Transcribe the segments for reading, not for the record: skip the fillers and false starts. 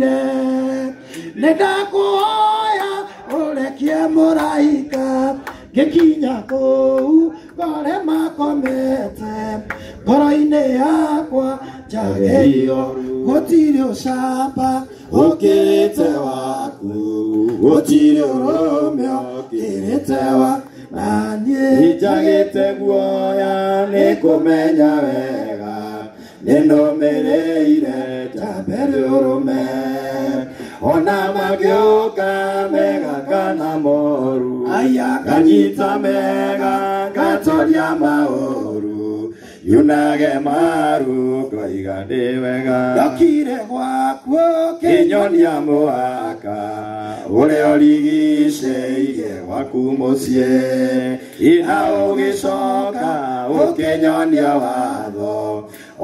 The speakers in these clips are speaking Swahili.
ire Nedakuhoya urekie mũraika Gekinya kũu gore makomete Ngoro-inĩ yakwa njagĩrĩirwo gũtirĩ ũcamba ũkĩrĩte waku gũtirĩ ũrũme ũkĩrĩte waku na niĩ njagĩte guoya nĩkũmenya wega nĩnũmĩrĩire njambere ũrũme ona magĩũka mega kana moru nganyita mega ngatoria maũru yunage maru ngaiga ndĩ wega ndokire gwaku kĩnyonia mũhaka ũrĩa ũrigicĩirie gwaku mũciĩ ina ũgĩcoka ũkĩnyonia watho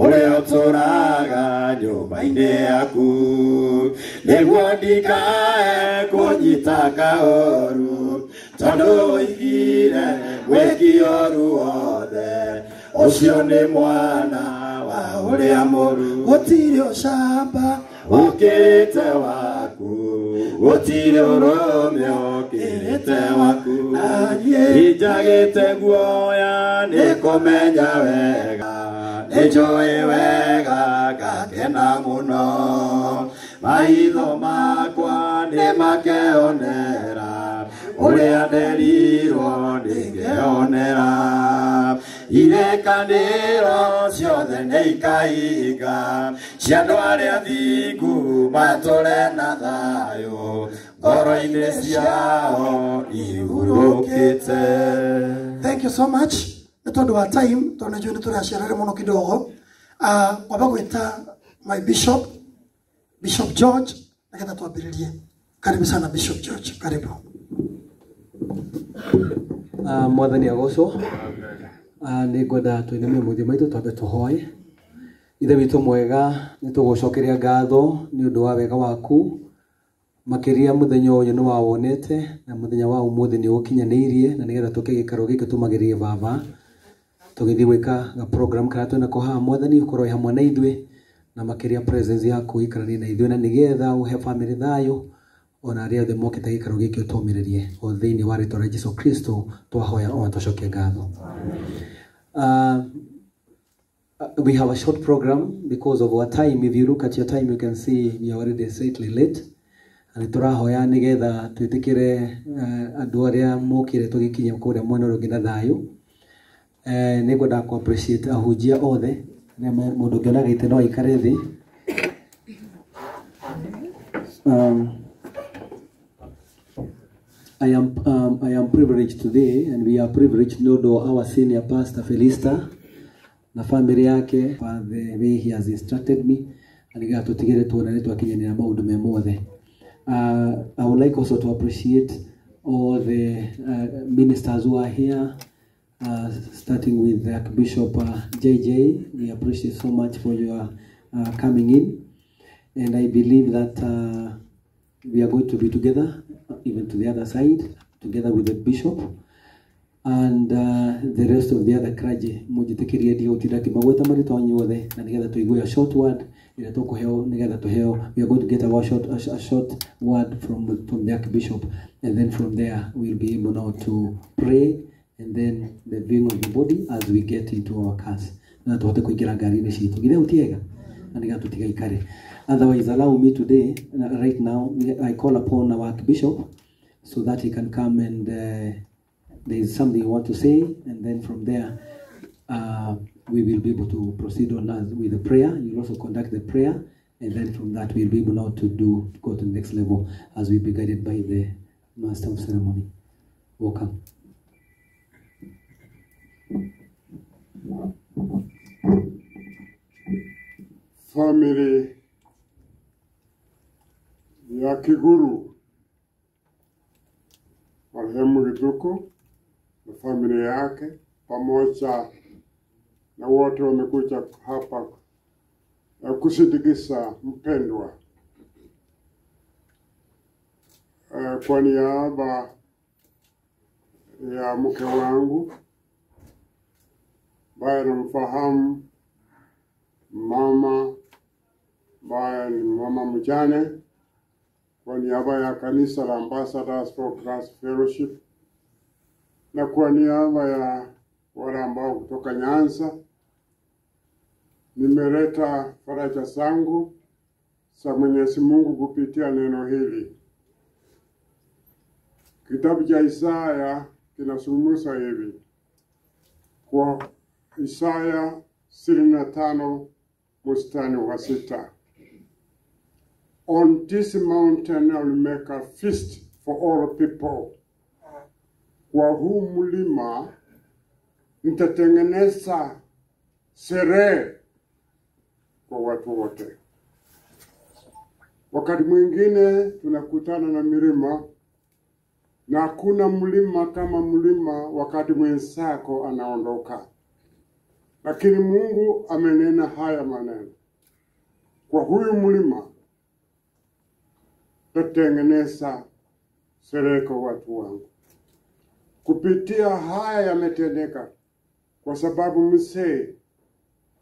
ũrĩa ũtũraga nyũmba-inĩ yaku nĩguo ndikae kũnyita kaũru tondũ ũigire gwĩkio ruothe ũcio nĩ mwana wa ũrĩa mũru gũtirĩ ũcamba ũkĩrĩte waku gũtirĩ ũrũme ũkĩrĩte waku njagĩte guoya nĩkũmenya wega nĩnjũĩ wega ngakena mũno maitho makwa nĩmakeyonera ũrĩa nderirwo ndĩngĩyonera irekanĩro ciothe nĩikahinga cia andũ arĩa athingu matũre na thayũ ngoro-inĩ ciao ihurũkĩte. Thank you so much. Nĩ tondũ wa time tondũ nĩnjũĩ nĩtũracerere mũno kidogo. Kwamba gwĩta my bishop George nagetha twambĩrĩrie. Karibu sana Bishop George, karibu. Mwathani agocwo nĩngwenda twĩnamie mũthia maitũ twambe tũhoe. Ithe witũ mwega nĩtũgũcokeria ngatho nĩ ũndũ wa wega waku makĩria mũthenya ũyũ nĩ wawonete na mũthenya wa ũmũthĩ nĩ ũkinyanĩirie na nĩgetha tũke gĩikaro gĩkĩ tũmagĩrĩrie baba tũgĩthiĩ gwĩka ga program kana twĩna kũhaha Mwathani ũkorwo hamwe na ithuĩ na makĩria presence yaku ikaranie na ithuĩ na nĩgetha ũhe family thayũ ona arĩa othe mokĩte gĩikaro gĩkĩ ũtũmĩrĩrie o thĩinĩ wa rĩĩtwa rĩa Jesũ Kristo twahoya ona tũcokie ngatho. We have a short program because of our time. If you look at your time, you can see we are already slightly late. And tũrahoya nĩgetha twĩtĩkĩre andũ arĩa mokire tũgĩkinya kũrĩa mwena ũrĩa ũngĩ na thayũ. Nĩngwenda ku appreciate ahunjia othe na mũndũ ũngĩona gĩtĩ no aikare thĩ. I am privileged today, and we are privileged to know our senior pastor Felista na family yake for the way he has instructed me and nĩgetha tũtigĩre tuonane twakinyanĩra maũndũ me mothe. I would like also to appreciate all the ministers who are here, starting with Archbishop JJ. We appreciate so much for your coming in, and I believe that we are going to be together, even to the other side, together with the bishop and the rest of the other clergy. Mujitekirie ndio utidaki magweta marito anyuothe na nigetha tuigue a short word ila tukuheo nigetha tuheo. We are going to get a short word from the Archbishop, and then from there we'll be able now to pray, and then the viewing of the body as we get into our cars. Na tuhote kuingira ngari-inĩ citu githe utiega na nigetha tutiga ikare. Otherwise, allow me today, right now, I call upon our Archbishop so that he can come and there is something you want to say, and then from there we will be able to proceed on with the prayer. You'll also conduct the prayer, and then from that we'll be able now to go to the next level as we be guided by the Master of Ceremony. Welcome. Family ya Kiguru, marehemu Githuku na familia yake pamoja na wote wamekuja hapa kusindikiza mpendwa. Kwa niaba ya mke wangu ambaye namfahamu, mama ambaye ni mama mjane kwa niaba ya kanisa la Ambassadors for Christ Fellowship na kwa niaba ya wale ambao kutoka Nyanza, nimeleta faraja zangu za Mwenyezi Mungu kupitia neno hili. Kitabu cha Isaya kinazungumza hivi. Kwa Isaya 25 mstari wa 6. On this mountain I will make a feast for all people. Kwa huu mlima nitatengeneza sherehe kwa watu wote. Wakati mwingine tunakutana na milima, na hakuna mlima kama mlima wakati mwenzako anaondoka. Lakini Mungu amenena haya maneno. Kwa huyu mlima tatengeneza sherehe kwa watu wangu. Kupitia haya yametendeka kwa sababu mzee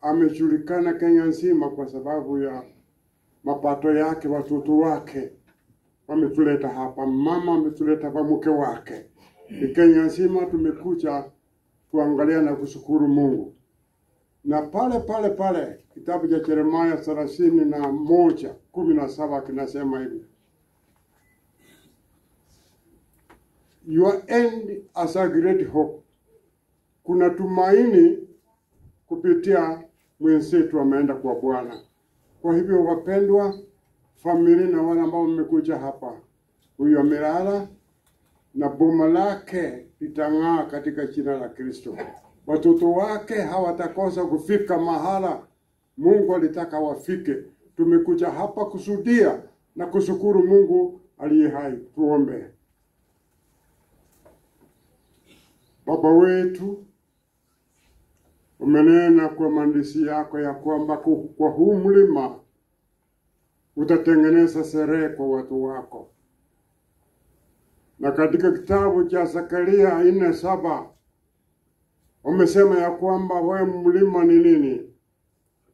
amejulikana Kenya nzima kwa sababu ya mapato yake, watoto wake wametuleta hapa, mama ametuleta hapa, mke wake. Kenya nzima tumekuja kuangalia na kushukuru Mungu. Na pale kitabu cha Yeremia 31:17 kinasema hivi. Your end as a great hope. Kuna tumaini kupitia mwenzetu ameenda kwa Bwana. Kwa hivyo wapendwa, familia na wale ambao mmekuja hapa, huyu amelala na boma lake litang'aa katika jina la Kristo. Watoto wake hawatakosa kufika mahala Mungu alitaka wafike. Tumekuja hapa kusudia na kushukuru Mungu aliye hai. Tuombe. Baba wetu, umenena kwa maandishi yako ya kwamba kwa huu mlima utatengeneza sherehe kwa watu wako. Na katika kitabu cha Zakaria 4:7 umesema ya kwamba wewe mlima ni nini?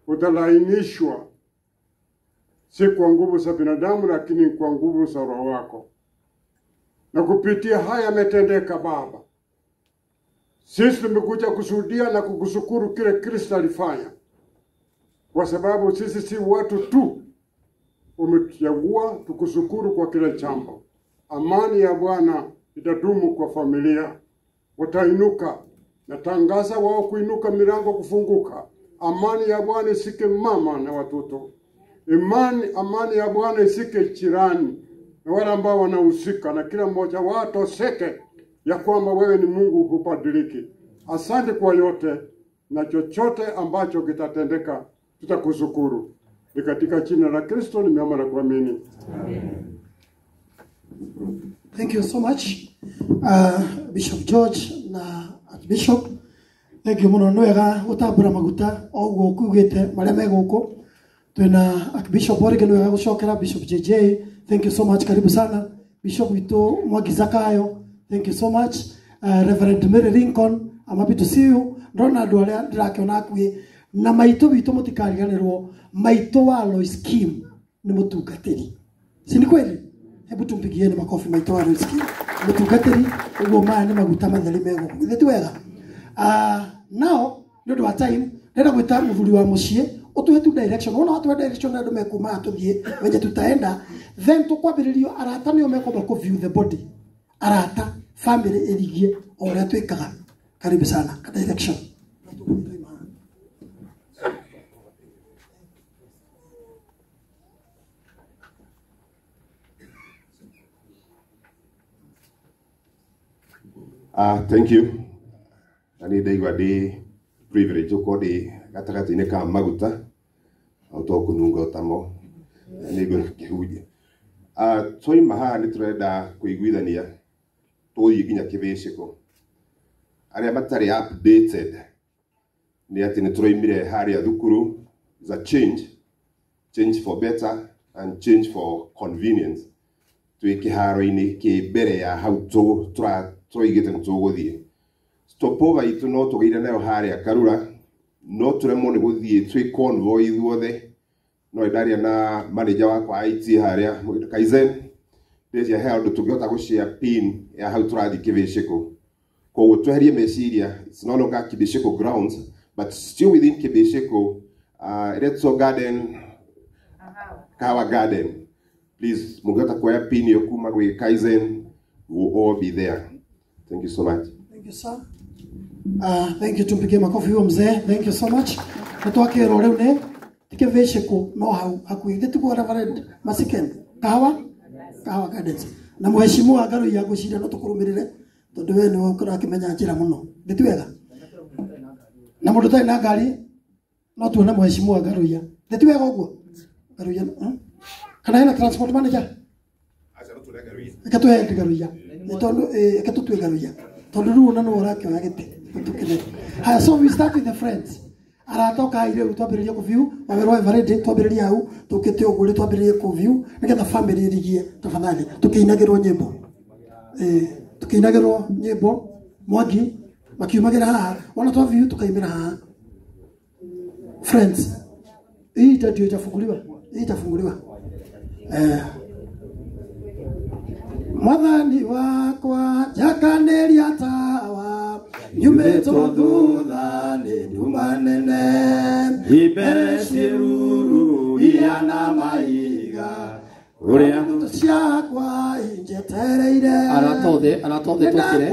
Utalainishwa, si kwa nguvu za binadamu lakini kwa nguvu za Roho wako. Na kupitia haya yametendeka Baba. Sisi tumekuja kusudia na kukushukuru kile Kristo alifanya. Kwa sababu sisi si watu tu, umetuchagua tukushukuru kwa kile jambo. Amani ya Bwana itadumu kwa familia. Watainuka, natangaza wao kuinuka, milango kufunguka. Amani ya Bwana isike mama na watoto. Amani ya Bwana isike jirani na wale ambao wanahusika, na kila mmoja wao seke ya kwamba wewe ni Mungu hubadiliki. Asante kwa yote, na chochote ambacho kitatendeka tutakushukuru. Ni katika jina la Kristo nimeomba na kuamini. Amen. Thank you so much, Bishop George na Archbishop. Thank you muno nwega utabura maguta ogwo kugete mareme goko. Twina Archbishop Orige nwega gucokera Bishop JJ. Thank you so much, karibu sana. Bishop Wito Mwagizakayo, thank you so much. Reverend Mary Lincoln, I'm happy to see you. Ronald wale ndirakiona akwi na maito bitu mutikariganirwo, maito wa Lois Kim ni mutungatiri. Si ni kweli? Hebu tumpigieni makofi maito wa Lois Kim. Mutungatiri ugo maana maguta matheri mego. Ndetu wega. Now ndio wa time ndenda gwita muthuri wa mucie utuhetu direction. Ona watu wa direction ndio mekuma atuthie wenye tutaenda, then tukwambiririo arata nio mekoba ku view the body. Arata family eligie ora twikaga. Karibu sana ka direction. Thank you. Ani daiwa de privilege ko de gatakati ne ka maguta auto kununga tamo ni go kihuje. Toi maha ni tureda kuiguithania toi ginya kibeshiko. Aria matari updated ni ati ni turoimire haria thukuru za change for better and change for convenience. Twikiharo-ini ki bere ya hau tũigĩte nĩtũgũthiĩ. Stopover itũ no tũgeire nayo harĩa Karura, no tũremwo nĩ gũthiĩ twĩ convoy ithuothe. No ndaria na manager wakwa IT harĩa Kaizen, days held tungĩhota gũshare pin ya hau tũrathiĩ kĩbĩcĩkũ. Koguo tweherie meciria, it's no longer Kĩbĩcĩkũ grounds, but still within Kĩbĩcĩkũ, Retso Garden, Kahawa Garden. Please, mungeta kuya pin yo kuma gwe Kaizen, we'll all be there. Thank you so much. Thank you, sir. Thank you, tumpige makofi huyo mzee. Thank you so much. Natoke role une, Kĩbĩcĩkũ no hau hakuhĩ gĩtuko Reverend Masiken. Kahawa Gardens. Na mheshimiwa Garu ya gucira no tukurumirire tondu we ni ukora kimenya njira muno. Nditwega. Na mundu tai na ngari no tuone mheshimiwa Garu ya. Nditwega uguo. Garu ya. Kana ina transport manager. Acha no tulega Garu ya. Ekatwe Garu ya. Tondu ekatutwe Garu ya. Tondu ru na no orake wa gite. So we start with the friends. Aratoka ile utwambiririe ku view wawerwa everyday twambiririe hau tukite ugure twambiririe ku view nigetha family irigie tafadhali tukiinagirwo nyimbo tukiinagirwo nyimbo Mwangi makiumagira haha ona twa view tukaimira haha friends hii ndio itafunguliwa Mwathani wakwa jakaneria tawa nyumeto thutha ni nduma nene Ibere ciruru iana maiga uria ciakwa injetereire Aratothe tukire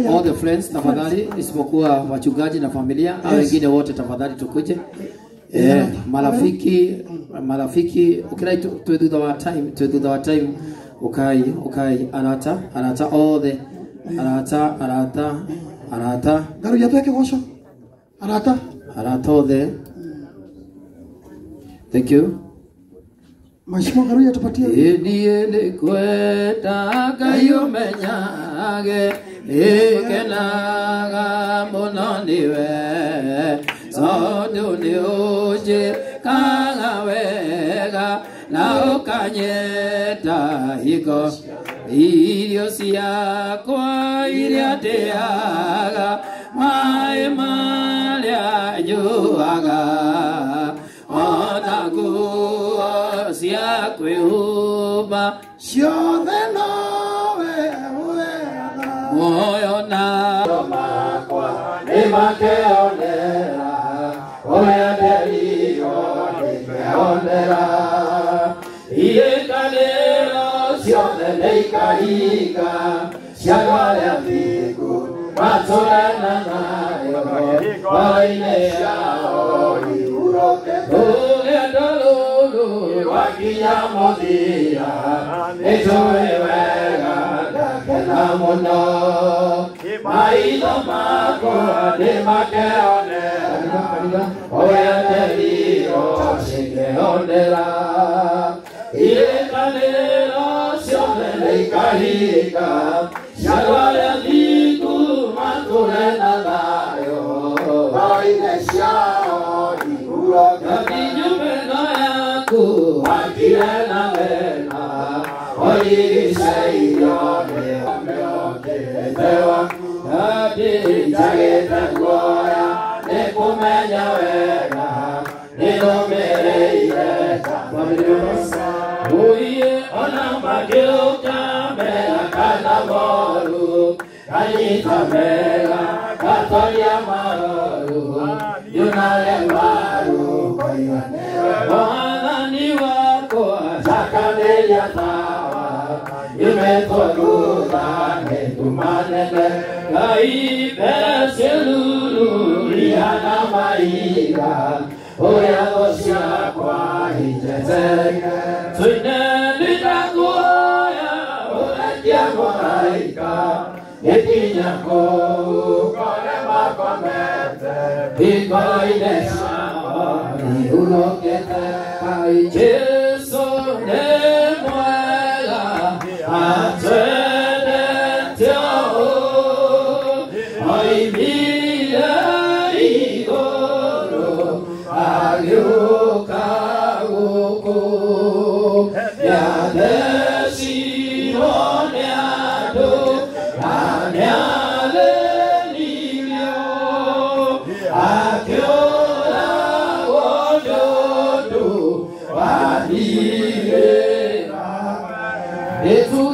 all the friends tafadhali isipokuwa wachungaji na familia au wengine wote tafadhali tukuje marafiki ukirai to do our time ukai arata all the arata Garu ya tuweke gosho arata all the thank you Mheshimiwa Garu ya tupatie Ndiye kwenda kayumenyage ekenaga muno niwe sodu ni uje kagawega na ukanyeta hiko irio ciakwa iria ndĩaga maĩ marĩa nyuaga ona nguo cia kwĩhumba ciothe nowe wega muoyo na makwa nĩ makĩonera ũrĩa nderirwo nĩkehonera iĩkanĩro ciothe nĩikahinga ciandũ arĩa thingu matũre na thayũ ngoro-inĩ ciao ihurũkĩte rũgendo rũrũ rwakinya mũthia nĩtũĩ wega ngakena mũno maitho makwa nĩmakĩonera ũrĩa nderirwo cikĩhonera iĩkanĩro ciothe nĩikahinga ciandũ arĩa thingu matũre na thayũ ngoro-inĩ ciao ihurũkĩte nyũmba yaku wakire na wena ũrigicĩirio nĩ ũmĩokĩte waku njagĩte guoya nĩ kũmenya wega nĩ rũmĩrĩire ũiĩ ona makĩũka mega kana moru kanyita mega gatoria maroru yunare maru Mwathani wakwa jakaneria tawa imetwo thutha nĩ nduma nene Ngai mbere ciĩruru ihana maiga ũrĩa thũ ciakwa injetereire tũine nĩndakuoya ũrekie mũraika gĩkinya kũu kore makomete ngoro-inĩ ciao ihurũkĩte Ngai Jesũ nĩ mwega atwendete ũũ oimire igũrũ agĩũka gũkũ nĩathecirwo nĩ andũ na nĩathĩnirio akĩũragwo nĩ ũndũ wa niĩ Hey,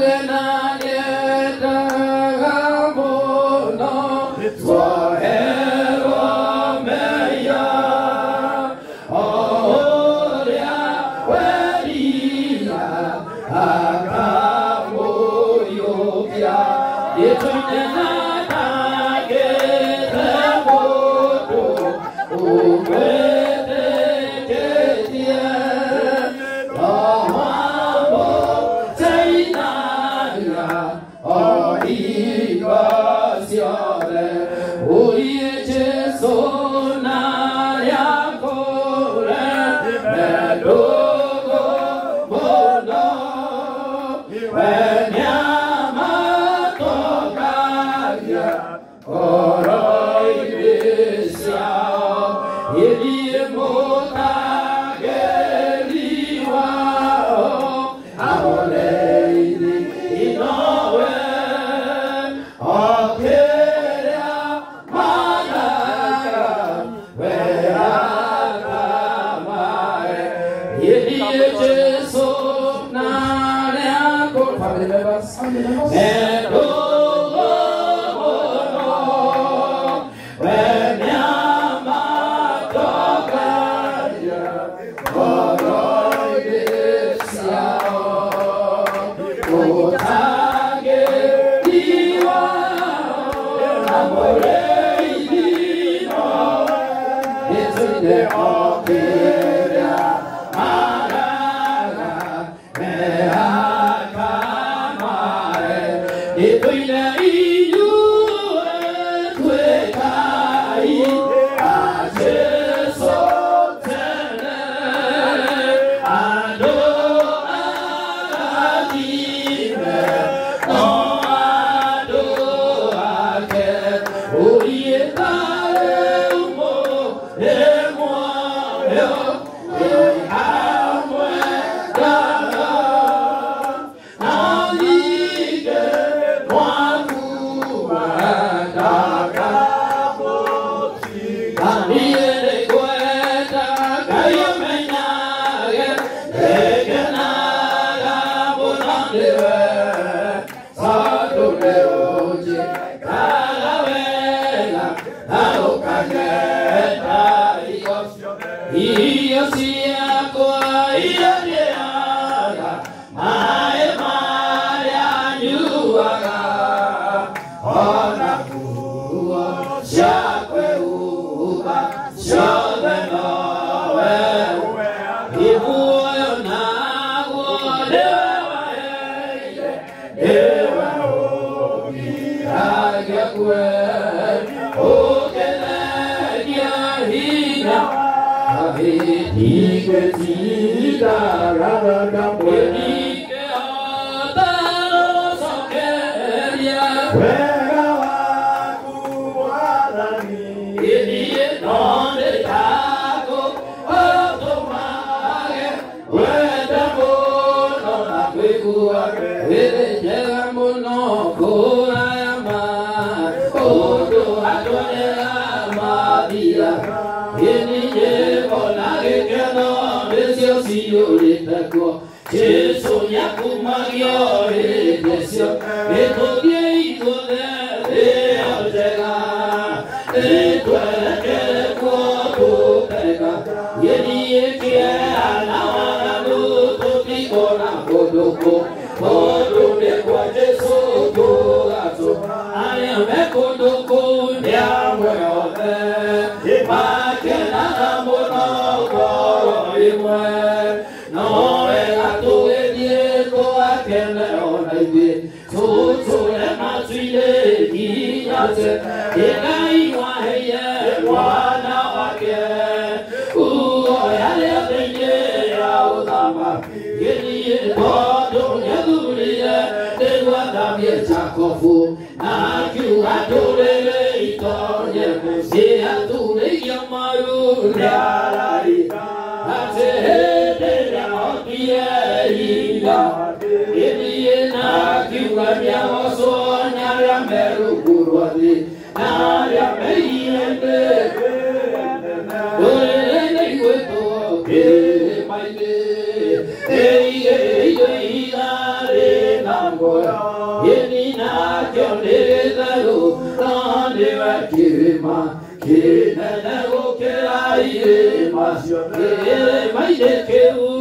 ide keu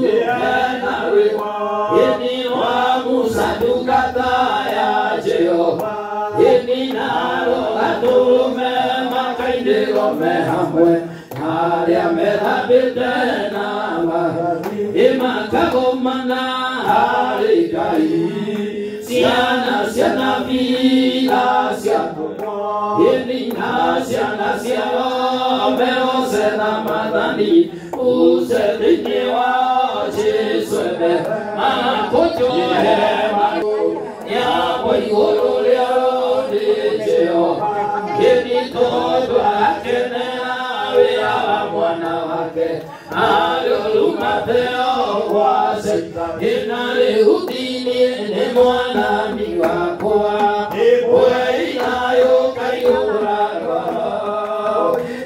na rewa ini wa musa dukata ya Jehova ini naro atume makainde rome hamwe haria merabitena ma imakagomana harikai siana vila siano ini siana siano meosena madani usedinyewa Jesuebe makojo ya boyoro leo dijeo ini todo akene ya mwana wake alolumateo wase inale udini ne mwana mi wako wewe inayo kayura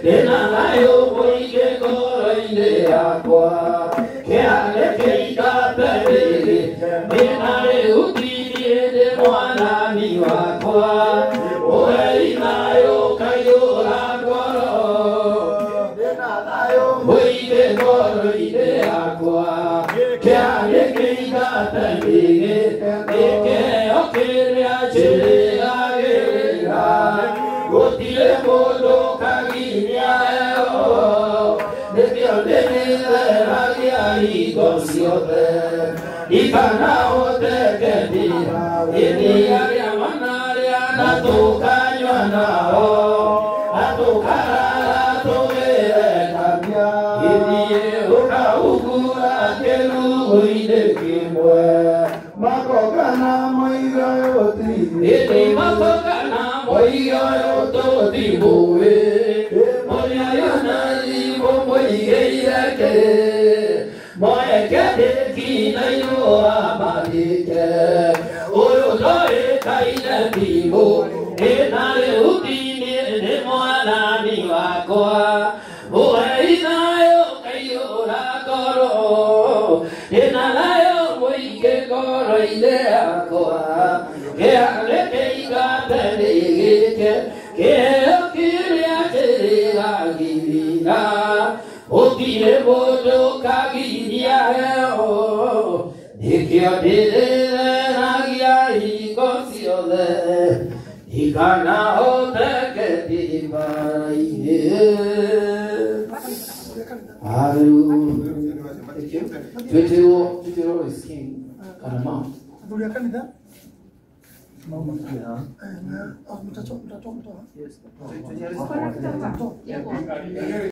dena nayo boike goro inde yako keale keika tabiri inale udini ne mwana mi wako wewe inayo kayura boike goro inde yako keale keika tabiri eke okeria chele agera gotile modo kaginia eo dekio denile ragia ikosiote ikana ote kedira ini aria manaria natukanywa nao natukara togere kamia ini ukaugura kelu ide kimwe makogana moiga yoti ini makogana moiga yoti buwe moya yana ibo moiga yake moya kete kina yo amalike oyo doe kaina bibo enale udini ne mwana ni wako buwe inayo kayora koro enalayo moike koro ile akoa ke ale ke igate ligike ke okiria teriga givina otire bodo kaginia eo dikio dile nagia ikosiole ikana oteke dibaine Twitiro is king Karama. Dunia kanida? Yes.